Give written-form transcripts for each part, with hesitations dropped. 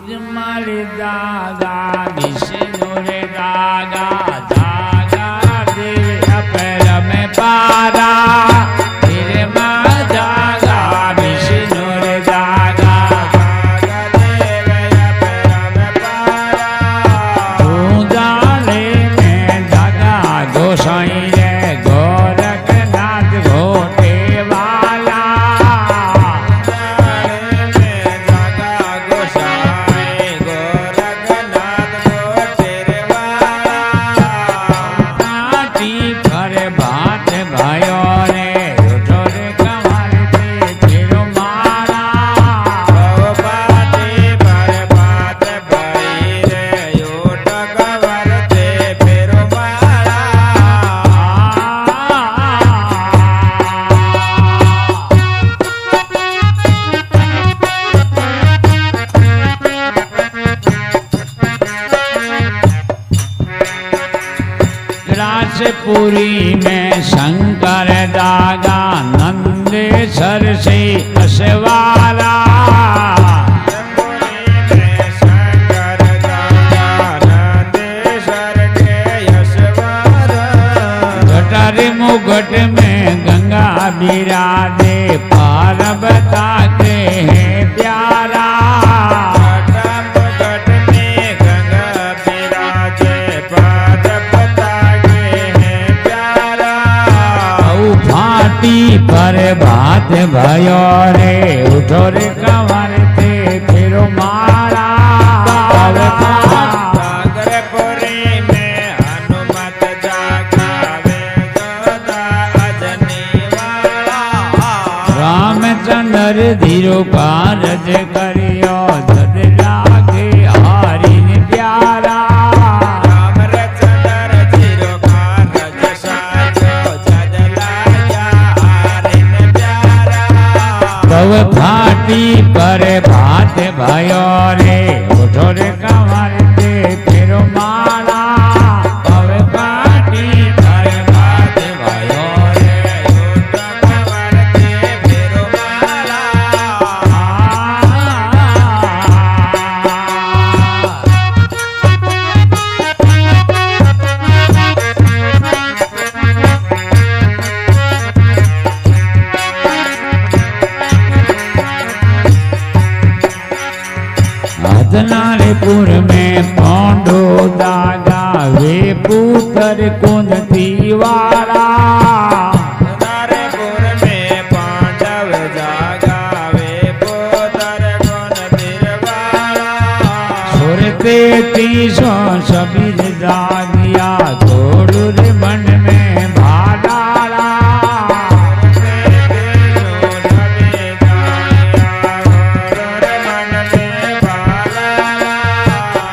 मारे दागा विष्णु रे दागा दागा दे पैर में पारा तेरे माँ जागा विष्णु रे दागा दागा दे पैर में पारा तू जाने में जागा गोसाई रे गोरखनाथ घोटे वाला राजपुरी में शंकर दागा नंदेश्वर से अशवाला जटर मुगट में गंगा बिराजे पार्वता के हैं प्यारा पर बात भयो रे उठो रे कंवर ते फिरो मारा सागरपुरी में हनुमत जागावे गदा अजनी वाला रामचंद्र धीरो कारज करियो जद लागे हारी प्यारा तव फाटी पर भात भयो रे उठो रे कंवर ते फिरो माला तव फाटी पर भात भयो रे उठो कंवर ते फिरो माला नारेपुर में पांडो दागा वे पुत्र कुंती वाला नारेपुर में पांडव दागा वे पुत्र कुंती वाला सुरते तीसो सबीर दागिया घोड़ुर मन में भाला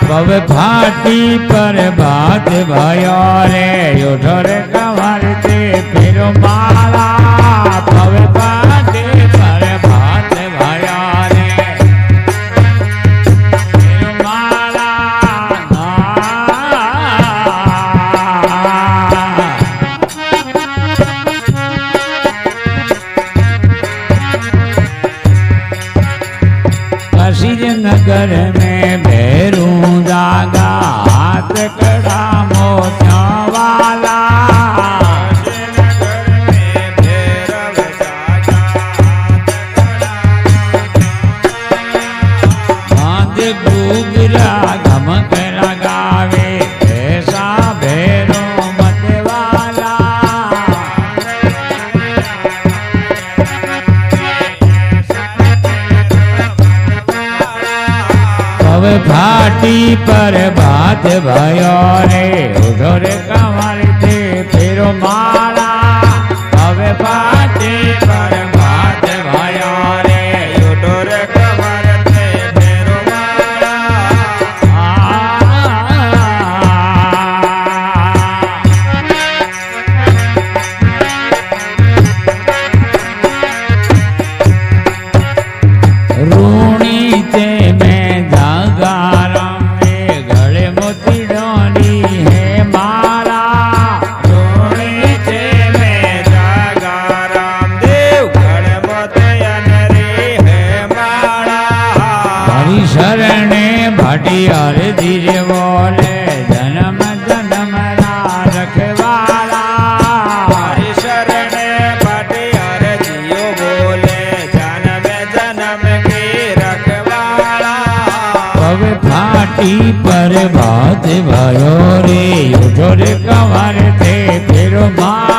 पव फाटी पर बात भयो रे उठो रे कंवर ते फिरो माला पव फाटी पर बात भयो रे फिरो माला कशीर नगर में भैरू दागा हाथ कड़ा मोचा वाला बांध गुगरा धमक लगावे ऐसा भैरू मत वाला फाटी पर बात भयो रे उठो रे कंवर ते फिरो माला अब फाटी पर बात भयो रे उठो रे कंवर ते फिरो माला रूणी ते में શરણે ભાટિયાર ધીરે બોલે જન્મ જન્મ ના રખવાલા મારી શરણે ભાટિયાર જીઓ બોલે જન્મ જન્મ કે રખવાળા પગ ફાટી પર ભાત ભયો રે ઉઠો રે કમર તે ફેરો માર